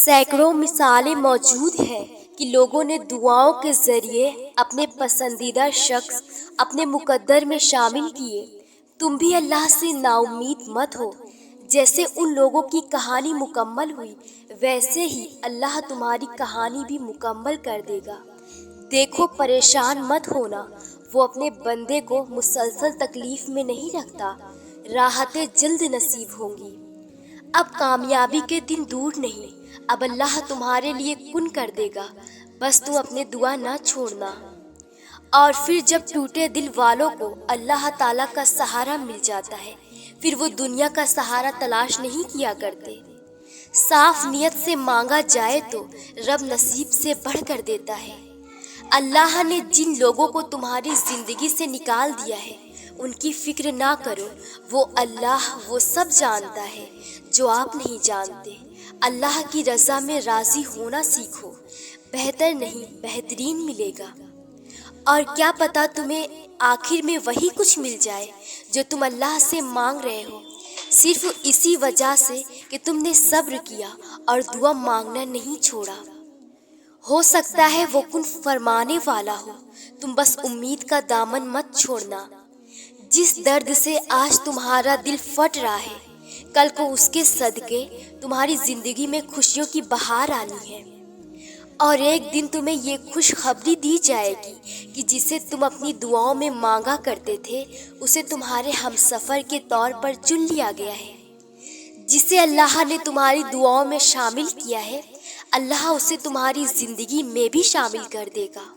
سینکڑوں مثالیں موجود ہیں کہ لوگوں نے دعاؤں کے ذریعے اپنے پسندیدہ شخص اپنے مقدر میں شامل کیے۔ تم بھی اللہ سے نا امید مت ہو۔ جیسے ان لوگوں کی کہانی مکمل ہوئی ویسے ہی اللہ تمہاری کہانی بھی مکمل کر دے گا۔ دیکھو، پریشان مت ہونا، وہ اپنے بندے کو مسلسل تکلیف میں نہیں رکھتا، راحتیں جلد نصیب ہوں گی۔ اب کامیابی کے دن دور نہیں، اب اللہ تمہارے لیے کن کر دے گا، بس تم اپنے دعا نہ چھوڑنا۔ اور پھر جب ٹوٹے دل والوں کو اللہ تعالیٰ کا سہارا مل جاتا ہے، پھر وہ دنیا کا سہارا تلاش نہیں کیا کرتے۔ صاف نیت سے مانگا جائے تو رب نصیب سے بڑھ کر دیتا ہے۔ اللہ نے جن لوگوں کو تمہاری زندگی سے نکال دیا ہے ان کی فکر نہ کرو، وہ اللہ وہ سب جانتا ہے جو آپ نہیں جانتے۔ اللہ کی رضا میں راضی ہونا سیکھو، بہتر نہیں بہترین ملے گا۔ اور کیا پتا تمہیں آخر میں وہی کچھ مل جائے جو تم اللہ سے مانگ رہے ہو، صرف اسی وجہ سے کہ تم نے صبر کیا اور دعا مانگنا نہیں چھوڑا۔ ہو سکتا ہے وہ کن فرمانے والا ہو، تم بس امید کا دامن مت چھوڑنا۔ جس درد سے آج تمہارا دل پھٹ رہا ہے، کل کو اس کے صدقے تمہاری زندگی میں خوشیوں کی بہار آنی ہے۔ اور ایک دن تمہیں یہ خوشخبری دی جائے گی کہ جسے تم اپنی دعاؤں میں مانگا کرتے تھے اسے تمہارے ہمسفر کے طور پر چن لیا گیا ہے۔ جسے اللہ نے تمہاری دعاؤں میں شامل کیا ہے، اللہ اسے تمہاری زندگی میں بھی شامل کر دے گا۔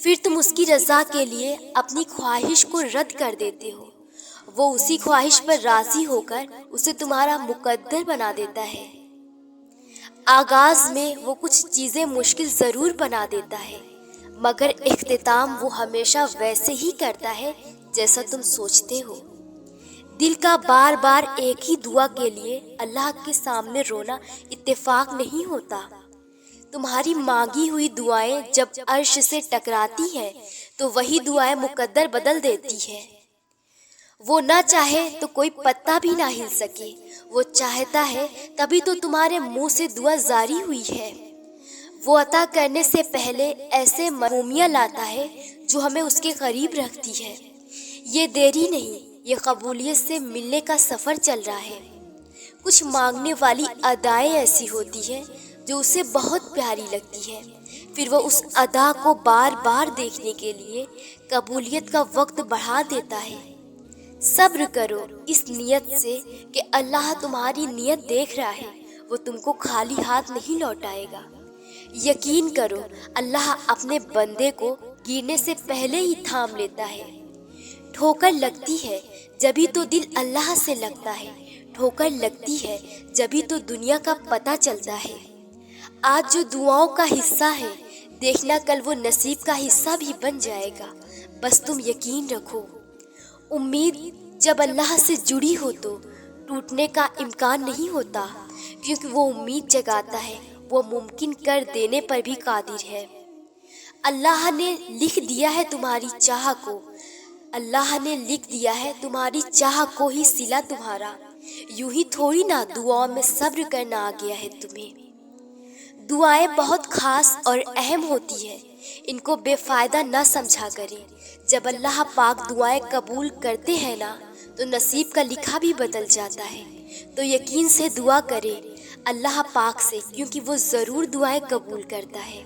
پھر تم اس کی رضا کے لیے اپنی خواہش کو رد کر دیتے ہو، وہ اسی خواہش پر راضی ہو کر اسے تمہارا مقدر بنا دیتا ہے۔ آغاز میں وہ کچھ چیزیں مشکل ضرور بنا دیتا ہے، مگر اختتام وہ ہمیشہ ویسے ہی کرتا ہے جیسا تم سوچتے ہو۔ دل کا بار بار ایک ہی دعا کے لیے اللہ کے سامنے رونا اتفاق نہیں ہوتا۔ تمہاری مانگی ہوئی دعائیں جب عرش سے ٹکراتی ہیں تو وہی دعائیں مقدر بدل دیتی ہے۔ وہ نہ چاہے تو کوئی پتا بھی نہ ہل سکے، وہ چاہتا ہے تبھی تو تمہارے منہ سے دعا جاری ہوئی ہے۔ وہ عطا کرنے سے پہلے ایسے مرحومیاں لاتا ہے جو ہمیں اس کے قریب رکھتی ہے۔ یہ دیری نہیں، یہ قبولیت سے ملنے کا سفر چل رہا ہے۔ کچھ مانگنے والی ادائیں ایسی ہوتی ہیں جو اسے بہت پیاری لگتی ہے، پھر وہ اس ادا کو بار بار دیکھنے کے لیے قبولیت کا وقت بڑھا دیتا ہے۔ صبر کرو اس نیت سے کہ اللہ تمہاری نیت دیکھ رہا ہے، وہ تم کو خالی ہاتھ نہیں لوٹائے گا۔ یقین کرو اللہ اپنے بندے کو گرنے سے پہلے ہی تھام لیتا ہے۔ ٹھوکر لگتی ہے جبھی تو دل اللہ سے لگتا ہے، ٹھوکر لگتی ہے جبھی تو دنیا کا پتہ چلتا ہے۔ آج جو دعاؤں کا حصہ ہے، دیکھنا کل وہ نصیب کا حصہ بھی بن جائے گا، بس تم یقین رکھو۔ امید جب اللہ سے جڑی ہو تو ٹوٹنے کا امکان نہیں ہوتا، کیونکہ وہ امید جگاتا ہے، وہ ممکن کر دینے پر بھی قادر ہے۔ اللہ نے لکھ دیا ہے تمہاری چاہ کو، اللہ نے لکھ دیا ہے تمہاری چاہ کو ہی سلا تمہارا، یوں ہی تھوڑی نہ دعاؤں میں صبر کرنا آ گیا ہے تمہیں۔ دعائیں بہت خاص اور اہم ہوتی ہیں، ان کو بے فائدہ نہ سمجھا کریں۔ جب اللہ پاک دعائیں قبول کرتے ہیں نا تو نصیب کا لکھا بھی بدل جاتا ہے۔ تو یقین سے دعا کریں اللہ پاک سے، کیونکہ وہ ضرور دعائیں قبول کرتا ہے۔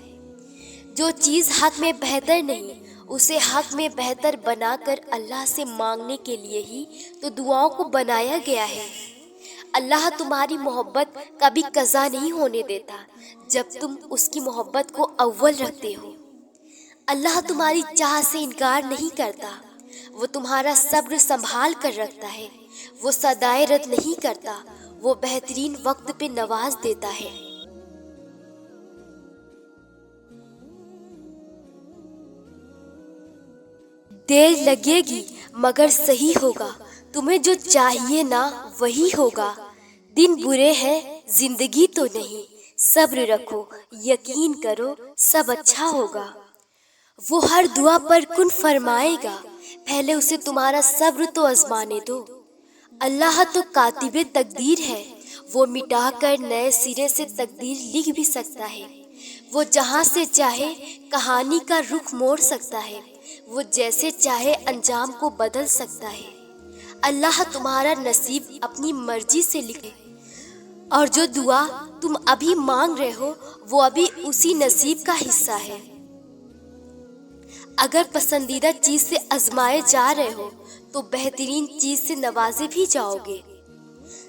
جو چیز حق میں بہتر نہیں اسے حق میں بہتر بنا کر اللہ سے مانگنے کے لیے ہی تو دعاؤں کو بنایا گیا ہے۔ اللہ تمہاری محبت کبھی قضا نہیں ہونے دیتا جب تم اس کی محبت کو اول رکھتے ہو۔ اللہ تمہاری چاہ سے انکار نہیں کرتا، وہ تمہارا صبر سنبھال کر رکھتا ہے، وہ صدائے رد نہیں کرتا، وہ بہترین وقت پہ نواز دیتا ہے۔ دیر لگے گی مگر صحیح ہوگا، تمہیں جو چاہیے نا وہی ہوگا۔ دن برے ہیں زندگی تو نہیں، صبر رکھو یقین کرو سب اچھا ہوگا۔ وہ ہر دعا پر کن فرمائے گا، پہلے اسے تمہارا صبر تو آزمانے دو۔ اللہ تو کاتب تقدیر ہے، وہ مٹا کر نئے سرے سے تقدیر لکھ بھی سکتا ہے۔ وہ جہاں سے چاہے کہانی کا رخ موڑ سکتا ہے۔ وہ جیسے چاہے انجام کو بدل سکتا ہے۔ اللہ تمہارا نصیب اپنی مرضی سے لکھے، اور جو دعا تم ابھی مانگ رہے ہو وہ ابھی اسی نصیب کا حصہ ہے۔ اگر پسندیدہ چیز سے آزمائے جا رہے ہو تو بہترین چیز سے نوازے بھی جاؤ گے۔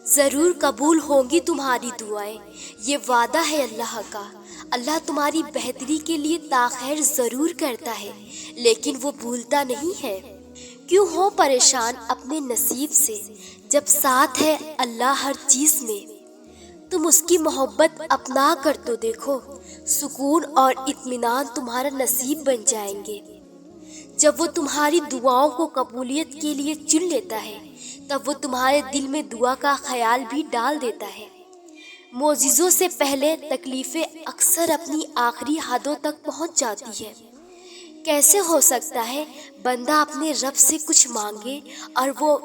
ضرور قبول ہوں گی تمہاری دعائیں، یہ وعدہ ہے اللہ کا۔ اللہ تمہاری بہتری کے لیے تاخیر ضرور کرتا ہے، لیکن وہ بھولتا نہیں ہے۔ کیوں ہو پریشان اپنے نصیب سے، جب ساتھ ہے اللہ ہر چیز میں۔ تم اس کی محبت اپنا کر تو دیکھو، سکون اور اطمینان تمہارا نصیب بن جائیں گے۔ جب وہ تمہاری دعاؤں کو قبولیت کے لیے چن لیتا ہے، تب وہ تمہارے دل میں دعا کا خیال بھی ڈال دیتا ہے۔ معجزوں سے پہلے تکلیفیں اکثر اپنی آخری حدوں تک پہنچ جاتی ہے۔ کیسے ہو سکتا ہے بندہ اپنے رب سے کچھ مانگے اور وہ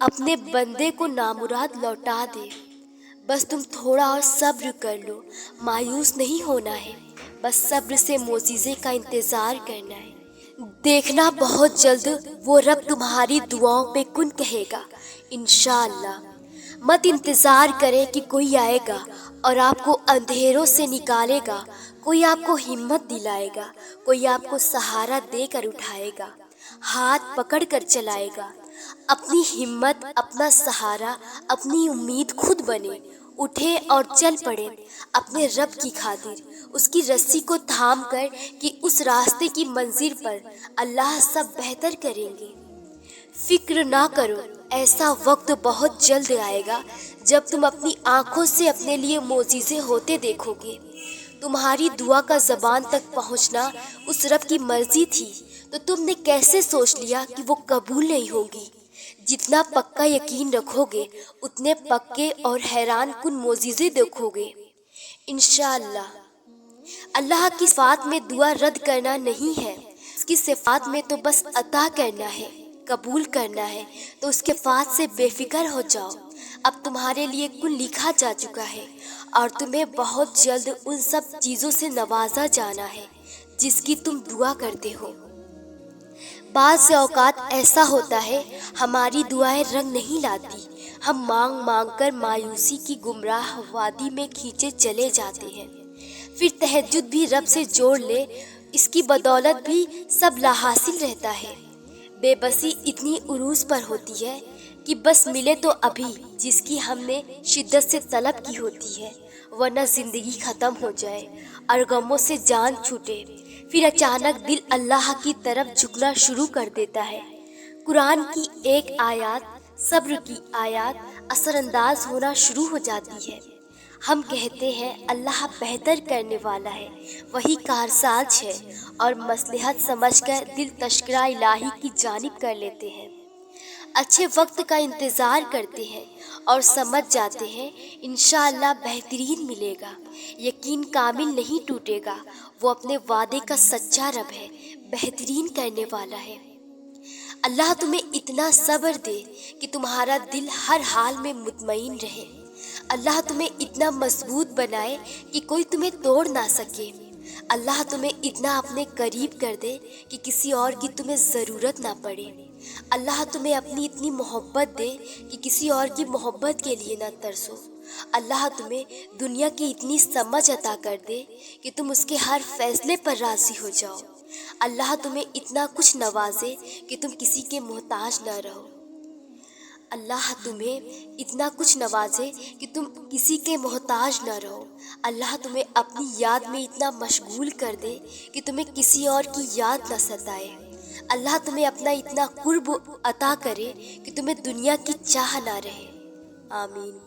اپنے بندے کو نامراد لوٹا دے؟ بس تم تھوڑا اور صبر کر لو، مایوس نہیں ہونا ہے، بس صبر سے معجزے کا انتظار کرنا ہے۔ دیکھنا بہت جلد وہ رب تمہاری دعاؤں پہ کن کہے گا، انشاءاللہ۔ مت انتظار کرے کہ کوئی آئے گا اور آپ کو اندھیروں سے نکالے گا، کوئی آپ کو ہمت دلائے گا، کوئی آپ کو سہارا دے کر اٹھائے گا، ہاتھ پکڑ کر چلائے گا۔ اپنی ہمت، اپنا سہارا، اپنی امید خود بنے، اٹھے اور چل پڑے اپنے رب کی خاطر، اس کی رسی کو تھام کر کہ اس راستے کی منزل پر اللہ سب بہتر کریں گے۔ فکر نہ کرو، ایسا وقت بہت جلد آئے گا جب تم اپنی آنکھوں سے اپنے لیے معجزے ہوتے دیکھو گے۔ تمہاری دعا کا زبان تک پہنچنا اس رب کی مرضی تھی، تو تم نے کیسے سوچ لیا کہ وہ قبول نہیں ہوگی؟ جتنا پکا یقین رکھو گے اتنے پکے اور حیران کن معجزے دیکھو گے انشاءاللہ۔ اللہ کی صفات میں دعا رد کرنا نہیں ہے، اس کی صفات میں تو بس عطا کرنا ہے، قبول کرنا ہے۔ تو اس کے صفات سے بے فکر ہو جاؤ۔ اب تمہارے لیے کن لکھا جا چکا ہے اور تمہیں بہت جلد ان سب چیزوں سے نوازا جانا ہے جس کی تم دعا کرتے ہو۔ بعض اوقات ایسا ہوتا ہے ہماری دعائیں رنگ نہیں لاتی، ہم مانگ مانگ کر مایوسی کی گمراہ وادی میں کھینچے چلے جاتے ہیں۔ پھر تہجد بھی رب سے جوڑ لے، اس کی بدولت بھی سب لا حاصل رہتا ہے۔ بے بسی اتنی عروج پر ہوتی ہے کہ بس ملے تو ابھی، جس کی ہم نے شدت سے طلب کی ہوتی ہے، ورنہ زندگی ختم ہو جائے اور غموں سے جان چھوٹے، پھر اچانک دل اللہ کی طرف جھکنا شروع کر دیتا ہے۔ قرآن کی ایک آیات، صبر کی آیات اثر انداز ہونا شروع ہو جاتی ہے۔ ہم کہتے ہیں اللہ بہتر کرنے والا ہے، وہی کارساز ہے، اور مصلحت سمجھ کر دل تشکرہ الہی کی جانب کر لیتے ہیں۔ اچھے وقت کا انتظار کرتے ہیں اور سمجھ جاتے ہیں انشاءاللہ بہترین ملے گا۔ یقین کامل نہیں ٹوٹے گا، وہ اپنے وعدے کا سچا رب ہے، بہترین کرنے والا ہے۔ اللہ تمہیں اتنا صبر دے کہ تمہارا دل ہر حال میں مطمئن رہے۔ اللہ تمہیں اتنا مضبوط بنائے کہ کوئی تمہیں توڑ نہ سکے۔ اللہ تمہیں اتنا اپنے قریب کر دے کہ کسی اور کی تمہیں ضرورت نہ پڑے۔ اللہ تمہیں اپنی اتنی محبت دے کہ کسی اور کی محبت کے لیے نہ ترسو۔ اللہ تمہیں دنیا کی اتنی سمجھ عطا کر دے کہ تم اس کے ہر فیصلے پر راضی ہو جاؤ۔ اللہ تمہیں اتنا کچھ نوازے کہ تم کسی کے محتاج نہ رہو۔ اللہ تمہیں اتنا کچھ نوازے کہ تم کسی کے محتاج نہ رہو۔ اللہ تمہیں اپنی یاد میں اتنا مشغول کر دے کہ تمہیں کسی اور کی یاد نہ ستائے۔ اللہ تمہیں اپنا اتنا قرب عطا کرے کہ تمہیں دنیا کی چاہ نہ رہے۔ آمین۔